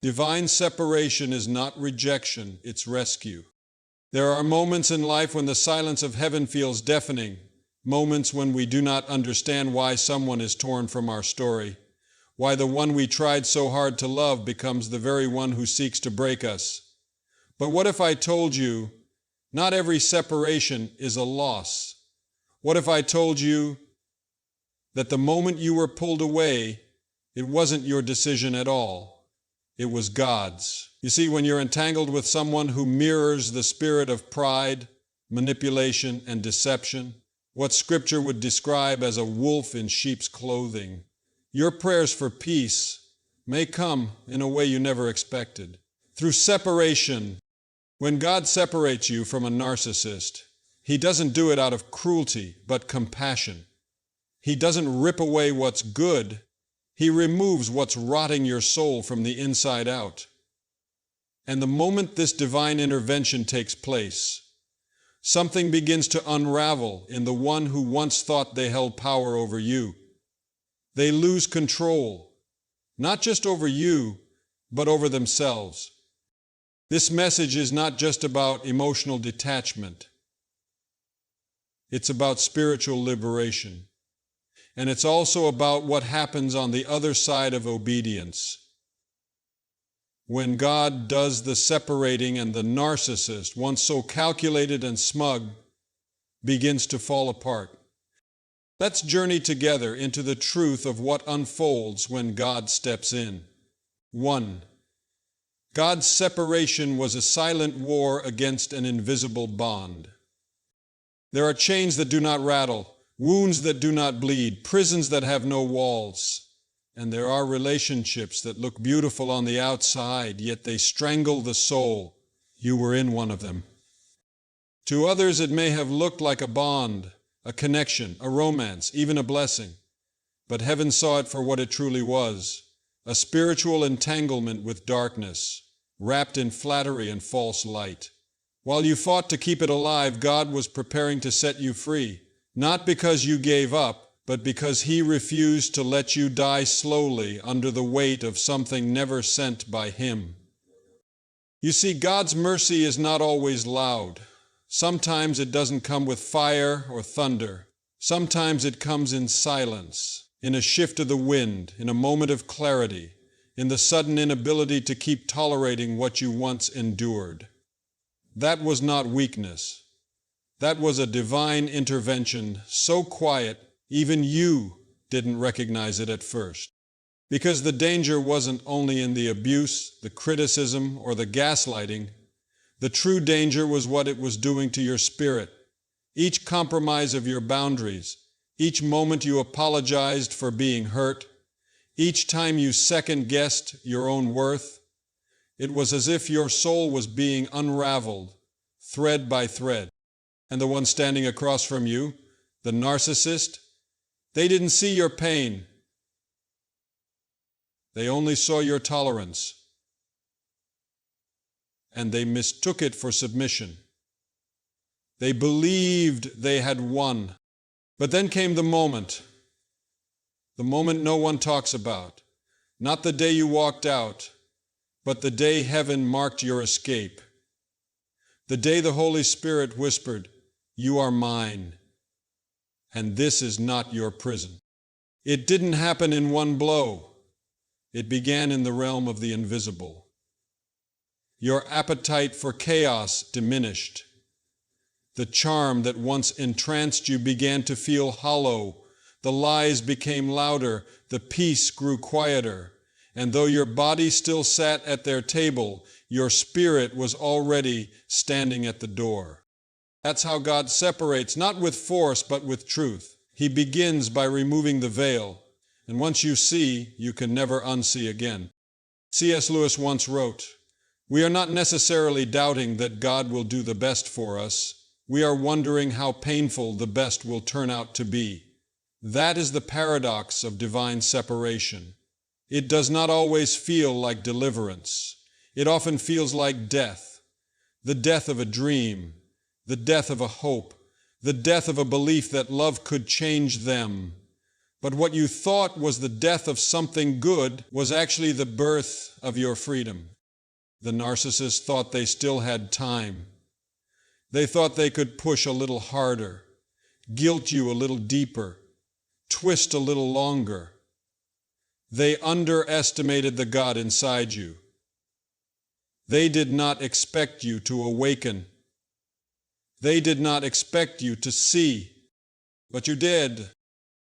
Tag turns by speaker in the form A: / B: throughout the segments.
A: Divine separation is not rejection, it's rescue. There are moments in life when the silence of heaven feels deafening, moments when we do not understand why someone is torn from our story, why the one we tried so hard to love becomes the very one who seeks to break us. But what if I told you, not every separation is a loss? What if I told you that the moment you were pulled away, it wasn't your decision at all? It was God's. You see, when you're entangled with someone who mirrors the spirit of pride, manipulation, and deception, what Scripture would describe as a wolf in sheep's clothing, your prayers for peace may come in a way you never expected. Through separation, when God separates you from a narcissist, He doesn't do it out of cruelty, but compassion. He doesn't rip away what's good. He removes what's rotting your soul from the inside out. And the moment this divine intervention takes place, something begins to unravel in the one who once thought they held power over you. They lose control, not just over you, but over themselves. This message is not just about emotional detachment. It's about spiritual liberation. And it's also about what happens on the other side of obedience. When God does the separating and the narcissist, once so calculated and smug, begins to fall apart. Let's journey together into the truth of what unfolds when God steps in. 1. God's separation was a silent war against an invisible bond. There are chains that do not rattle, wounds that do not bleed, prisons that have no walls. And there are relationships that look beautiful on the outside, yet they strangle the soul. You were in one of them. To others it may have looked like a bond, a connection, a romance, even a blessing. But heaven saw it for what it truly was, a spiritual entanglement with darkness, wrapped in flattery and false light. While you fought to keep it alive, God was preparing to set you free, not because you gave up, but because He refused to let you die slowly under the weight of something never sent by Him. You see, God's mercy is not always loud. Sometimes it doesn't come with fire or thunder. Sometimes it comes in silence, in a shift of the wind, in a moment of clarity, in the sudden inability to keep tolerating what you once endured. That was not weakness. That was a divine intervention so quiet, even you didn't recognize it at first. Because the danger wasn't only in the abuse, the criticism, or the gaslighting. The true danger was what it was doing to your spirit. Each compromise of your boundaries, each moment you apologized for being hurt, each time you second-guessed your own worth, it was as if your soul was being unraveled, thread by thread. And the one standing across from you, the narcissist, they didn't see your pain. They only saw your tolerance. And they mistook it for submission. They believed they had won. But then came the moment no one talks about. Not the day you walked out, but the day heaven marked your escape. The day the Holy Spirit whispered, "You are mine, and this is not your prison." It didn't happen in one blow. It began in the realm of the invisible. Your appetite for chaos diminished. The charm that once entranced you began to feel hollow. The lies became louder. The peace grew quieter. And though your body still sat at their table, your spirit was already standing at the door. That's how God separates, not with force, but with truth. He begins by removing the veil. And once you see, you can never unsee again. C.S. Lewis once wrote, "We are not necessarily doubting that God will do the best for us. We are wondering how painful the best will turn out to be." That is the paradox of divine separation. It does not always feel like deliverance. It often feels like death. The death of a dream, the death of a hope, the death of a belief that love could change them. But what you thought was the death of something good was actually the birth of your freedom. The narcissist thought they still had time. They thought they could push a little harder, guilt you a little deeper, twist a little longer. They underestimated the God inside you. They did not expect you to awaken. They did not expect you to see, but you did,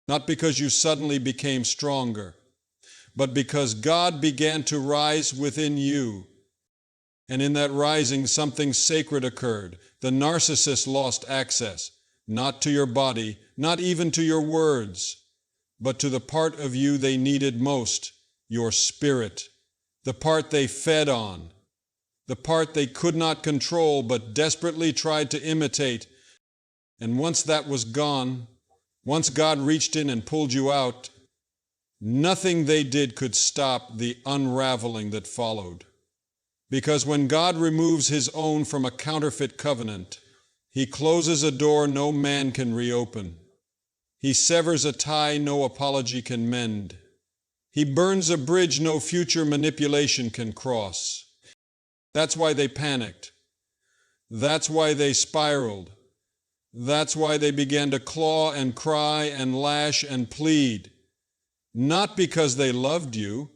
A: not because you suddenly became stronger, but because God began to rise within you. And in that rising, something sacred occurred. The narcissist lost access, not to your body, not even to your words, but to the part of you they needed most, your spirit, the part they fed on, the part they could not control but desperately tried to imitate. And once that was gone, once God reached in and pulled you out, nothing they did could stop the unraveling that followed. Because when God removes His own from a counterfeit covenant, He closes a door no man can reopen. He severs a tie no apology can mend. He burns a bridge no future manipulation can cross. That's why they panicked. That's why they spiraled. That's why they began to claw and cry and lash and plead. Not because they loved you,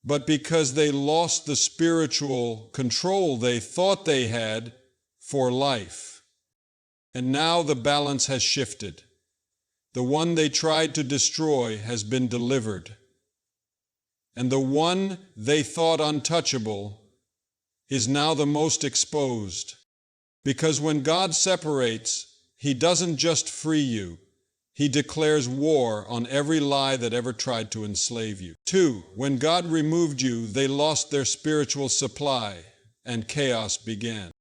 A: but because they lost the spiritual control they thought they had for life. And now the balance has shifted. The one they tried to destroy has been delivered. And the one they thought untouchable is now the most exposed. Because when God separates, He doesn't just free you. He declares war on every lie that ever tried to enslave you. 2, when God removed you, they lost their spiritual supply, and chaos began.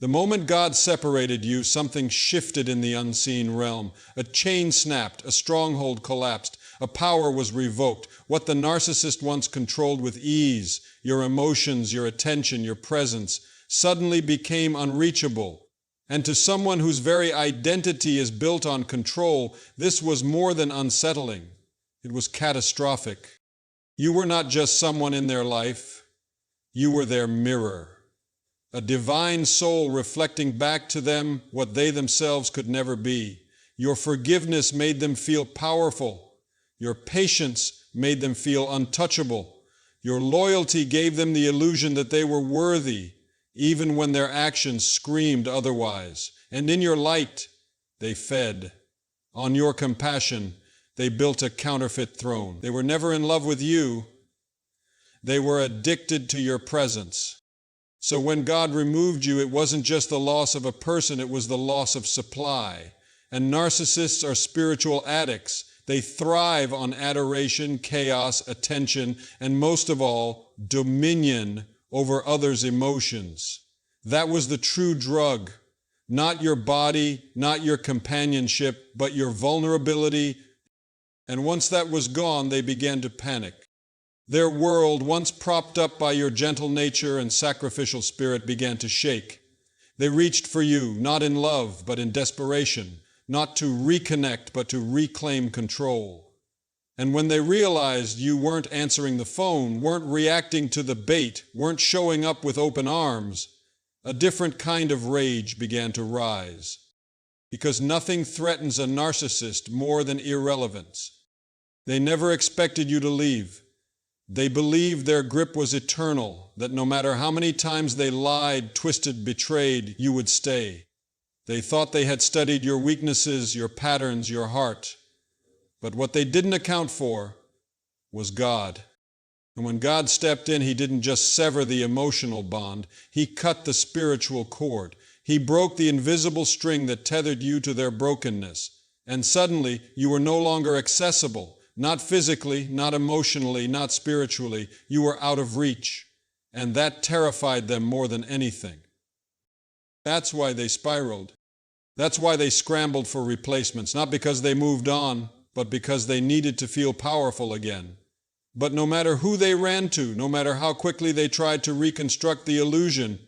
A: The moment God separated you, something shifted in the unseen realm. A chain snapped, a stronghold collapsed, a power was revoked. What the narcissist once controlled with ease, your emotions, your attention, your presence, suddenly became unreachable. And to someone whose very identity is built on control, this was more than unsettling. It was catastrophic. You were not just someone in their life. You were their mirror. A divine soul reflecting back to them what they themselves could never be. Your forgiveness made them feel powerful. Your patience made them feel untouchable. Your loyalty gave them the illusion that they were worthy, even when their actions screamed otherwise. And in your light, they fed. On your compassion, they built a counterfeit throne. They were never in love with you. They were addicted to your presence. So when God removed you, it wasn't just the loss of a person, it was the loss of supply. And narcissists are spiritual addicts. They thrive on adoration, chaos, attention, and most of all, dominion over others' emotions. That was the true drug. Not your body, not your companionship, but your vulnerability. And once that was gone, they began to panic. Their world, once propped up by your gentle nature and sacrificial spirit, began to shake. They reached for you, not in love, but in desperation, not to reconnect, but to reclaim control. And when they realized you weren't answering the phone, weren't reacting to the bait, weren't showing up with open arms, a different kind of rage began to rise. Because nothing threatens a narcissist more than irrelevance. They never expected you to leave. They believed their grip was eternal, that no matter how many times they lied, twisted, betrayed, you would stay. They thought they had studied your weaknesses, your patterns, your heart. But what they didn't account for was God. And when God stepped in, He didn't just sever the emotional bond, He cut the spiritual cord. He broke the invisible string that tethered you to their brokenness. And suddenly, you were no longer accessible. Not physically, not emotionally, not spiritually. You were out of reach. And that terrified them more than anything. That's why they spiraled. That's why they scrambled for replacements. Not because they moved on, but because they needed to feel powerful again. But no matter who they ran to, no matter how quickly they tried to reconstruct the illusion,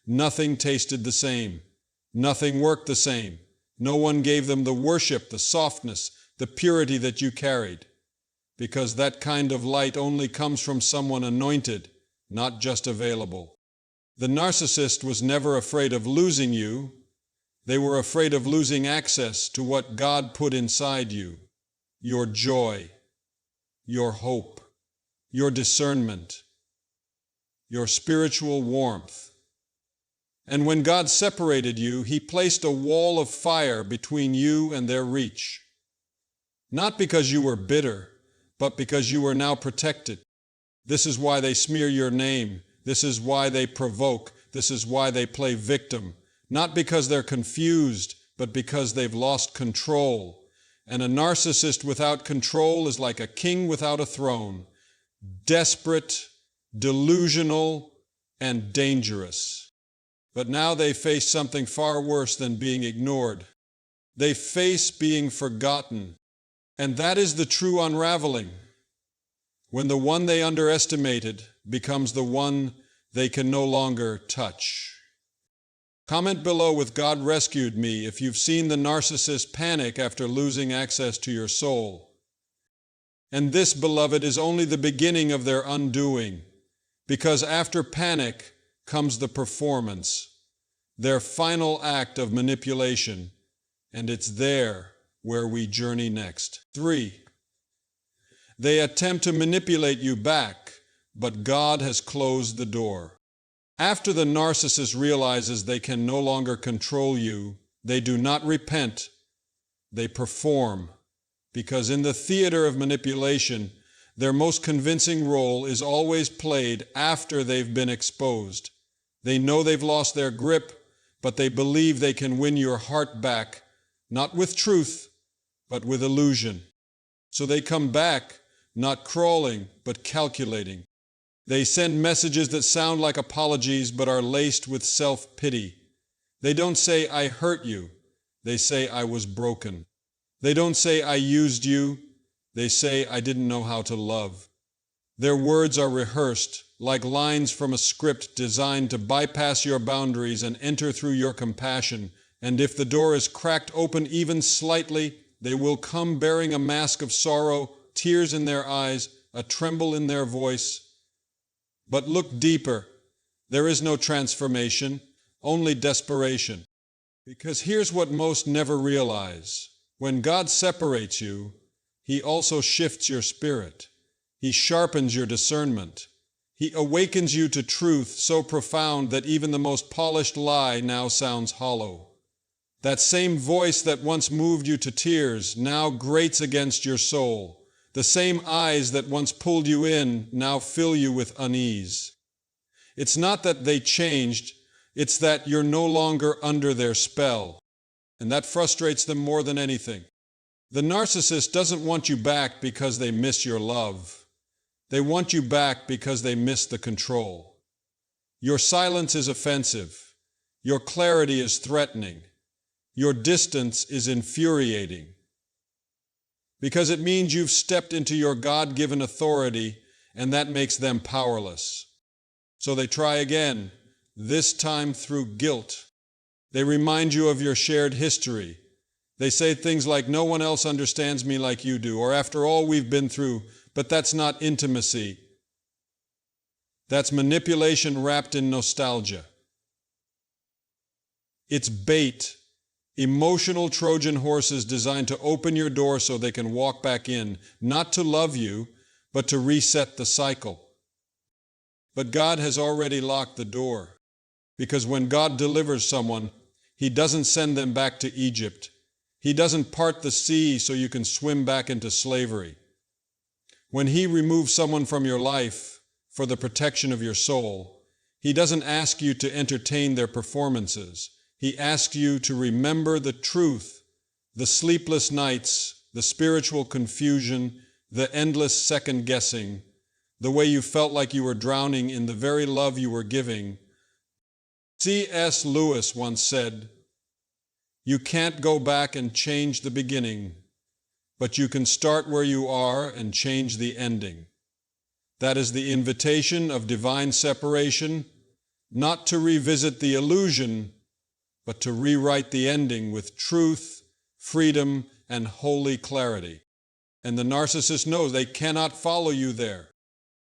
A: nothing tasted the same. Nothing worked the same. No one gave them the worship, the softness, the purity that you carried, because that kind of light only comes from someone anointed, not just available. The narcissist was never afraid of losing you. They were afraid of losing access to what God put inside you: your joy, your hope, your discernment, your spiritual warmth. And when God separated you, He placed a wall of fire between you and their reach. Not because you were bitter, but because you were now protected. This is why they smear your name. This is why they provoke. This is why they play victim. Not because they're confused, but because they've lost control. And a narcissist without control is like a king without a throne. Desperate, delusional, and dangerous. But now they face something far worse than being ignored. They face being forgotten. And that is the true unraveling. When the one they underestimated becomes the one they can no longer touch. Comment below with "God rescued me" if you've seen the narcissist panic after losing access to your soul. And this, beloved, is only the beginning of their undoing, because after panic comes the performance, their final act of manipulation, and it's there where we journey next. 3. They attempt to manipulate you back, but God has closed the door. After the narcissist realizes they can no longer control you, they do not repent, they perform, because in the theater of manipulation, their most convincing role is always played after they've been exposed. They know they've lost their grip, but they believe they can win your heart back, not with truth, but with illusion. So they come back, not crawling, but calculating. They send messages that sound like apologies, but are laced with self-pity. They don't say, "I hurt you." They say, "I was broken." They don't say, "I used you." They say, "I didn't know how to love." Their words are rehearsed, like lines from a script designed to bypass your boundaries and enter through your compassion. And if the door is cracked open even slightly, they will come bearing a mask of sorrow, tears in their eyes, a tremble in their voice. But look deeper. There is no transformation, only desperation. Because here's what most never realize. When God separates you, He also shifts your spirit. He sharpens your discernment. He awakens you to truth so profound that even the most polished lie now sounds hollow. That same voice that once moved you to tears now grates against your soul. The same eyes that once pulled you in now fill you with unease. It's not that they changed, it's that you're no longer under their spell. And that frustrates them more than anything. The narcissist doesn't want you back because they miss your love. They want you back because they miss the control. Your silence is offensive. Your clarity is threatening. Your distance is infuriating. Because it means you've stepped into your God-given authority, and that makes them powerless. So they try again, this time through guilt. They remind you of your shared history. They say things like, "No one else understands me like you do," or "After all we've been through." But that's not intimacy. That's manipulation wrapped in nostalgia. It's bait. Emotional Trojan horses designed to open your door so they can walk back in, not to love you, but to reset the cycle. But God has already locked the door, because when God delivers someone, He doesn't send them back to Egypt. He doesn't part the sea so you can swim back into slavery. When He removes someone from your life for the protection of your soul, He doesn't ask you to entertain their performances. He asks you to remember the truth, the sleepless nights, the spiritual confusion, the endless second-guessing, the way you felt like you were drowning in the very love you were giving. C.S. Lewis once said, "You can't go back and change the beginning, but you can start where you are and change the ending." That is the invitation of divine separation, not to revisit the illusion, but to rewrite the ending with truth, freedom, and holy clarity. And the narcissist knows they cannot follow you there,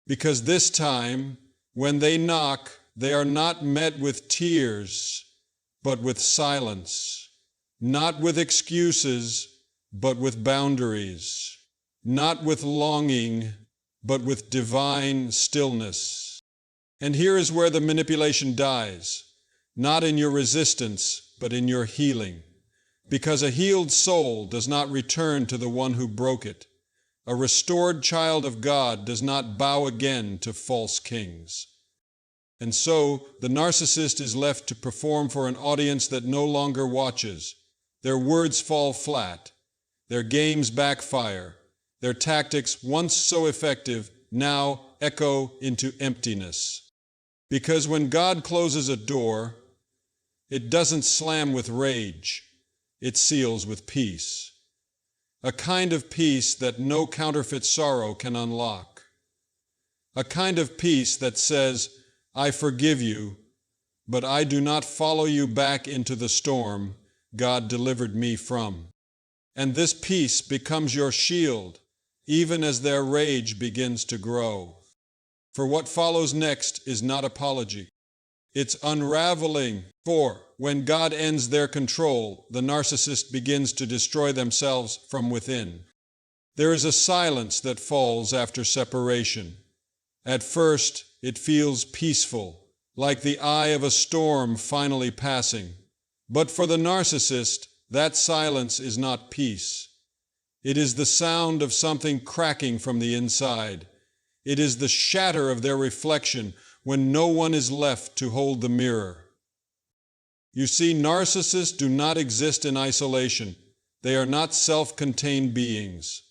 A: because this time, when they knock, they are not met with tears, but with silence, not with excuses, but with boundaries, not with longing, but with divine stillness. And here is where the manipulation dies, not in your resistance, but in your healing. Because a healed soul does not return to the one who broke it. A restored child of God does not bow again to false kings. And so, the narcissist is left to perform for an audience that no longer watches. Their words fall flat. Their games backfire. Their tactics, once so effective, now echo into emptiness. Because when God closes a door, it doesn't slam with rage. It seals with peace. A kind of peace that no counterfeit sorrow can unlock. A kind of peace that says, I forgive you, but I do not follow you back into the storm God delivered me from. And this peace becomes your shield, even as their rage begins to grow. For what follows next is not apology. It's unraveling. For when God ends their control, the narcissist begins to destroy themselves from within. There is a silence that falls after separation. At first, it feels peaceful, like the eye of a storm finally passing. But for the narcissist, that silence is not peace. It is the sound of something cracking from the inside. It is the shatter of their reflection when no one is left to hold the mirror. You see, narcissists do not exist in isolation. They are not self-contained beings.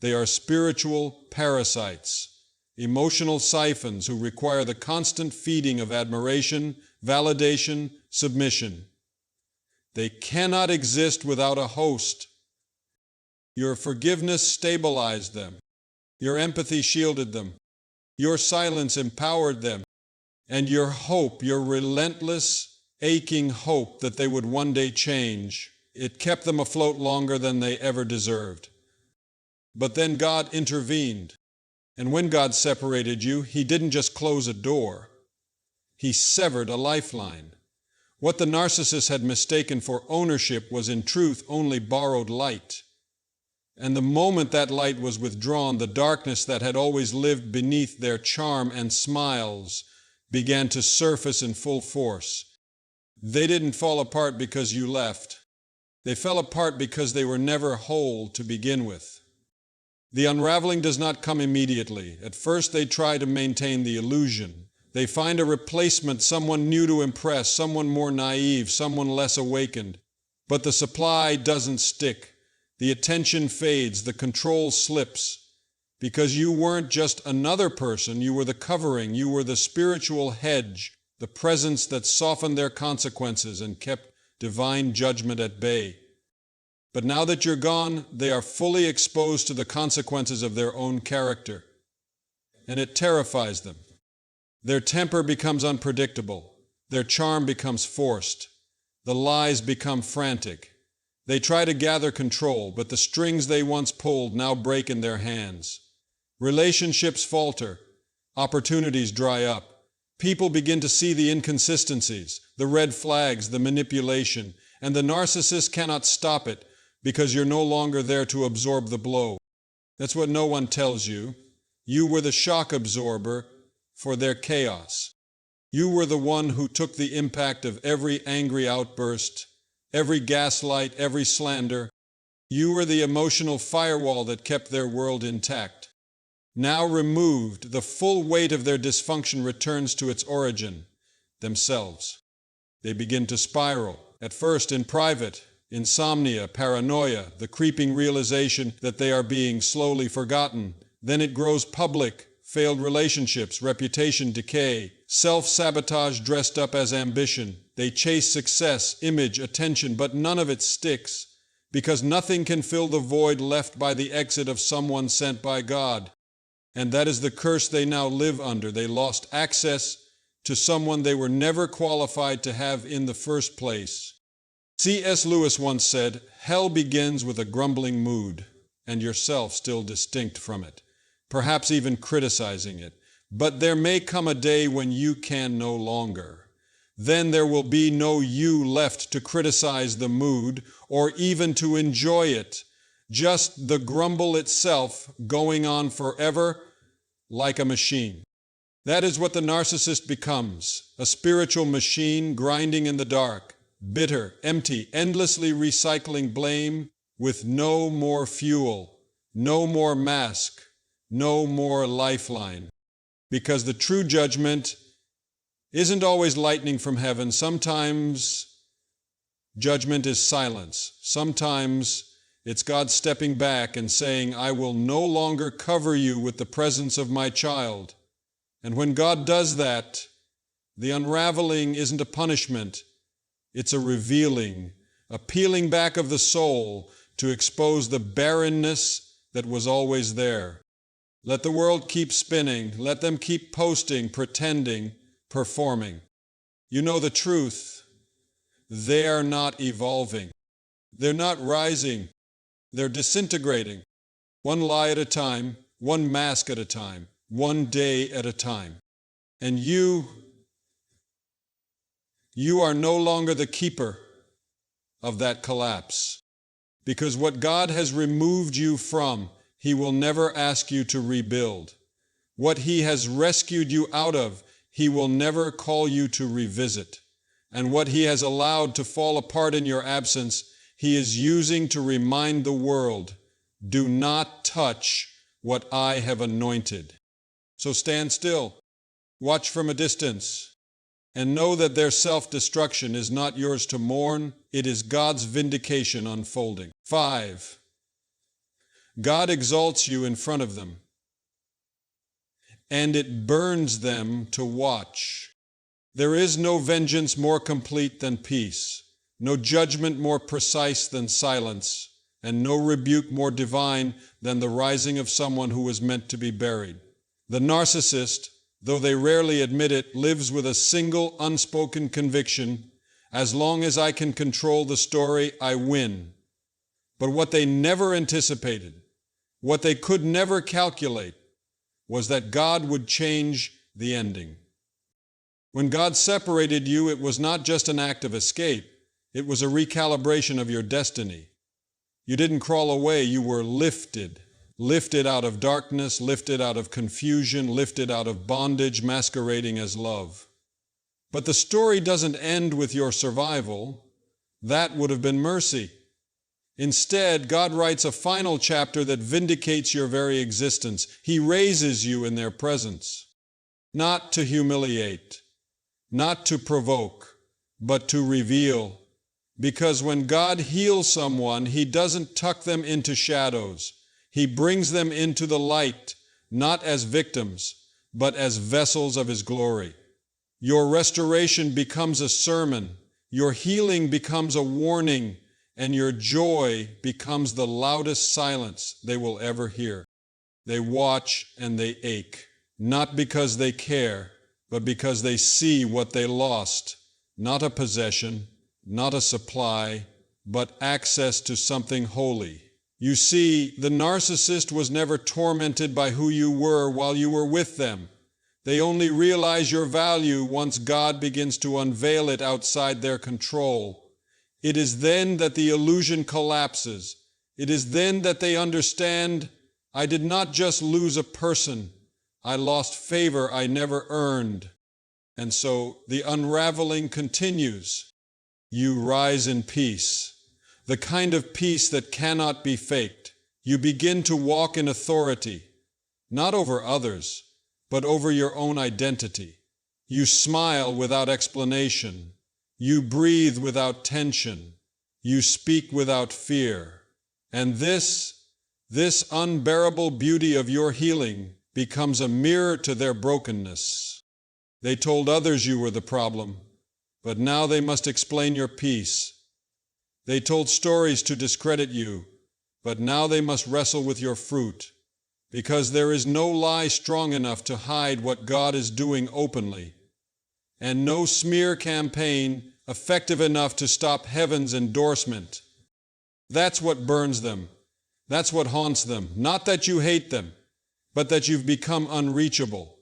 A: They are spiritual parasites, emotional siphons who require the constant feeding of admiration, validation, submission. They cannot exist without a host. Your forgiveness stabilized them. Your empathy shielded them. Your silence empowered them. And your hope, your relentless, aching hope that they would one day change, it kept them afloat longer than they ever deserved. But then God intervened. And when God separated you, He didn't just close a door. He severed a lifeline. What the narcissist had mistaken for ownership was in truth only borrowed light. And the moment that light was withdrawn, the darkness that had always lived beneath their charm and smiles began to surface in full force. They didn't fall apart because you left. They fell apart because they were never whole to begin with. The unraveling does not come immediately. At first they try to maintain the illusion. They find a replacement, someone new to impress, someone more naive, someone less awakened. But the supply doesn't stick. The attention fades, the control slips. Because you weren't just another person, you were the covering, you were the spiritual hedge, the presence that softened their consequences and kept divine judgment at bay. But now that you're gone, they are fully exposed to the consequences of their own character. And it terrifies them. Their temper becomes unpredictable. Their charm becomes forced. The lies become frantic. They try to gather control, but the strings they once pulled now break in their hands. Relationships falter. Opportunities dry up. People begin to see the inconsistencies, the red flags, the manipulation, and the narcissist cannot stop it because you're no longer there to absorb the blow. That's what no one tells you. You were the shock absorber for their chaos. You were the one who took the impact of every angry outburst, every gaslight, every slander. You were the emotional firewall that kept their world intact. Now removed, the full weight of their dysfunction returns to its origin, themselves. They begin to spiral, at first in private, insomnia, paranoia, the creeping realization that they are being slowly forgotten. Then it grows public, failed relationships, reputation decay, self-sabotage dressed up as ambition. They chase success, image, attention, but none of it sticks, because nothing can fill the void left by the exit of someone sent by God. And that is the curse they now live under. They lost access to someone they were never qualified to have in the first place. C.S. Lewis once said, "Hell begins with a grumbling mood, and yourself still distinct from it, perhaps even criticizing it. But there may come a day when you can no longer. Then there will be no you left to criticize the mood or even to enjoy it, just the grumble itself going on forever like a machine." That is what the narcissist becomes, a spiritual machine grinding in the dark, bitter, empty, endlessly recycling blame with no more fuel, no more mask, no more lifeline. Because the true judgment isn't always lightning from heaven. Sometimes judgment is silence. Sometimes it's God stepping back and saying, "I will no longer cover you with the presence of my child." And when God does that, the unraveling isn't a punishment. It's a revealing, a peeling back of the soul to expose the barrenness that was always there. Let the world keep spinning. Let them keep posting, pretending, performing. You know the truth. They are not evolving. They're not rising. They're disintegrating. One lie at a time, one mask at a time, one day at a time. And you are no longer the keeper of that collapse. Because what God has removed you from, He will never ask you to rebuild. What He has rescued you out of, He will never call you to revisit. And what He has allowed to fall apart in your absence, He is using to remind the world, "Do not touch what I have anointed." So stand still, watch from a distance, and know that their self-destruction is not yours to mourn. It is God's vindication unfolding. 5. God exalts you in front of them, and it burns them to watch. There is no vengeance more complete than peace, no judgment more precise than silence, and no rebuke more divine than the rising of someone who was meant to be buried. The narcissist, though they rarely admit it, lives with a single unspoken conviction: as long as I can control the story, I win. But what they never anticipated, what they could never calculate, was that God would change the ending. When God separated you, it was not just an act of escape, it was a recalibration of your destiny. You didn't crawl away, you were lifted. Lifted out of darkness, lifted out of confusion, lifted out of bondage masquerading as love. But the story doesn't end with your survival. That would have been mercy. Instead, God writes a final chapter that vindicates your very existence. He raises you in their presence, not to humiliate, not to provoke, but to reveal. Because when God heals someone, He doesn't tuck them into shadows. He brings them into the light, not as victims, but as vessels of His glory. Your restoration becomes a sermon, your healing becomes a warning, and your joy becomes the loudest silence they will ever hear. They watch and they ache, not because they care, but because they see what they lost, not a possession, not a supply, but access to something holy. You see, the narcissist was never tormented by who you were while you were with them. They only realize your value once God begins to unveil it outside their control. It is then that the illusion collapses. It is then that they understand, I did not just lose a person, I lost favor I never earned. And so the unraveling continues. You rise in peace. The kind of peace that cannot be faked. You begin to walk in authority, not over others, but over your own identity. You smile without explanation. You breathe without tension. You speak without fear. And this unbearable beauty of your healing becomes a mirror to their brokenness. They told others you were the problem, but now they must explain your peace. They told stories to discredit you, but now they must wrestle with your fruit, because there is no lie strong enough to hide what God is doing openly, and no smear campaign effective enough to stop heaven's endorsement. That's what burns them. That's what haunts them. Not that you hate them, but that you've become unreachable.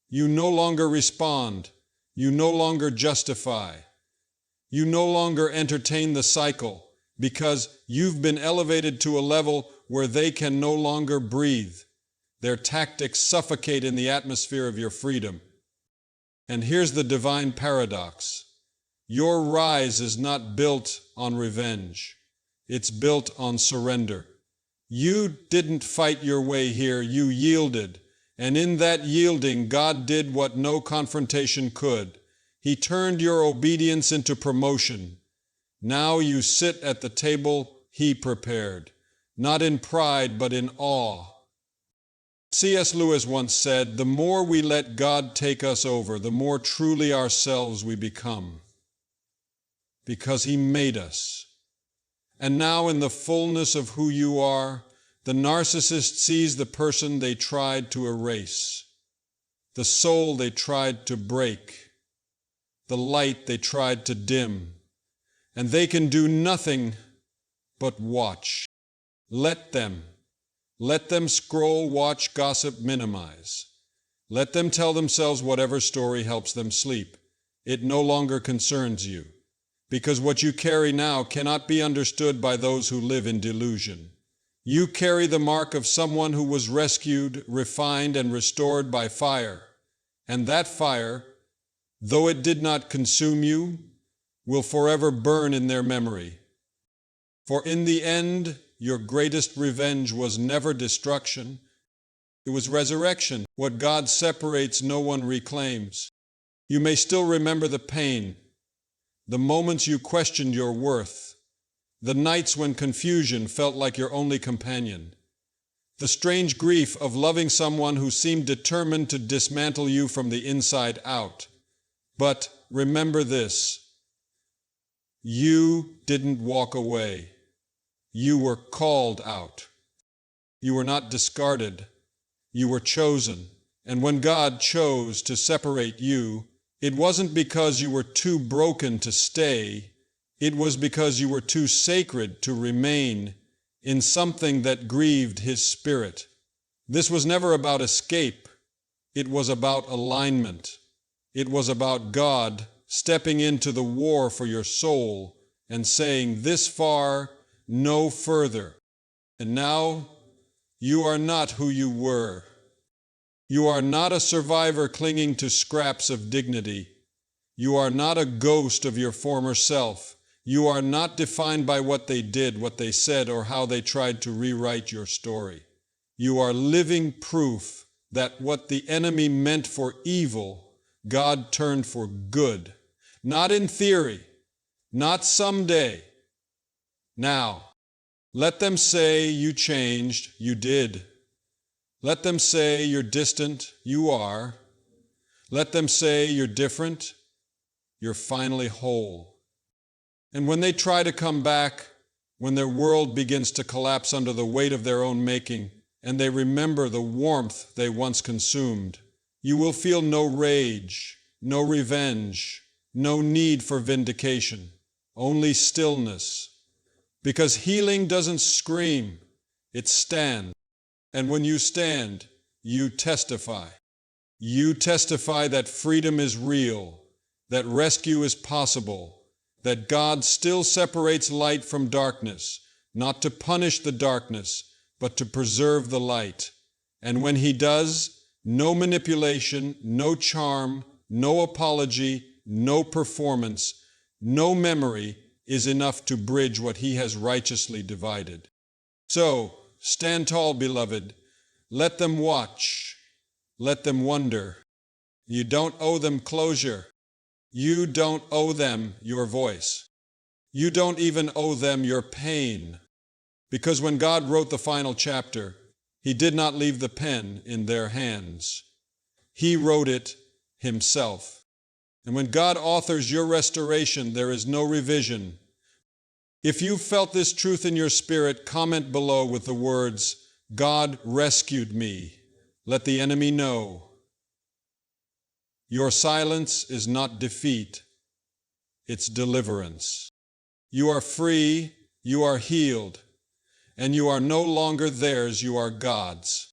A: You no longer respond. You no longer justify. You no longer entertain the cycle because you've been elevated to a level where they can no longer breathe. Their tactics suffocate in the atmosphere of your freedom. And here's the divine paradox. Your rise is not built on revenge. It's built on surrender. You didn't fight your way here, you yielded. And in that yielding, God did what no confrontation could. He turned your obedience into promotion. Now you sit at the table He prepared, not in pride, but in awe. C.S. Lewis once said, "The more we let God take us over, the more truly ourselves we become." Because He made us. And now in the fullness of who you are, the narcissist sees the person they tried to erase, the soul they tried to break, the light they tried to dim, and they can do nothing but watch. Let them scroll, watch, gossip, minimize. Let them tell themselves whatever story helps them sleep. It no longer concerns you, because what you carry now cannot be understood by those who live in delusion. You carry the mark of someone who was rescued, refined, and restored by fire. And that fire, though it did not consume you, will forever burn in their memory. For in the end, your greatest revenge was never destruction. It was resurrection. What God separates, no one reclaims. You may still remember the pain, the moments you questioned your worth, the nights when confusion felt like your only companion, the strange grief of loving someone who seemed determined to dismantle you from the inside out. But remember this: you didn't walk away. You were called out. You were not discarded. You were chosen. And when God chose to separate you, it wasn't because you were too broken to stay. It was because you were too sacred to remain in something that grieved His Spirit. This was never about escape. It was about alignment. It was about God stepping into the war for your soul and saying, "This far, no further." And now, you are not who you were. You are not a survivor clinging to scraps of dignity. You are not a ghost of your former self. You are not defined by what they did, what they said, or how they tried to rewrite your story. You are living proof that what the enemy meant for evil, God turned for good. Not in theory, not someday. Now, let them say you changed, you did. Let them say you're distant, you are. Let them say you're different, you're finally whole. And when they try to come back, when their world begins to collapse under the weight of their own making, and they remember the warmth they once consumed, you will feel no rage, no revenge, no need for vindication, only stillness. Because healing doesn't scream, it stands. And when you stand, you testify. You testify that freedom is real, that rescue is possible, that God still separates light from darkness, not to punish the darkness, but to preserve the light. And when He does, no manipulation, no charm, no apology, no performance, no memory is enough to bridge what He has righteously divided. So, stand tall, beloved. Let them watch. Let them wonder. You don't owe them closure. You don't owe them your voice. You don't even owe them your pain. Because when God wrote the final chapter, He did not leave the pen in their hands. He wrote it Himself. And when God authors your restoration, there is no revision. If you've felt this truth in your spirit, comment below with the words, "God rescued me." Let the enemy know. Your silence is not defeat. it's deliverance. You are free, you are healed, and you are no longer theirs, you are God's.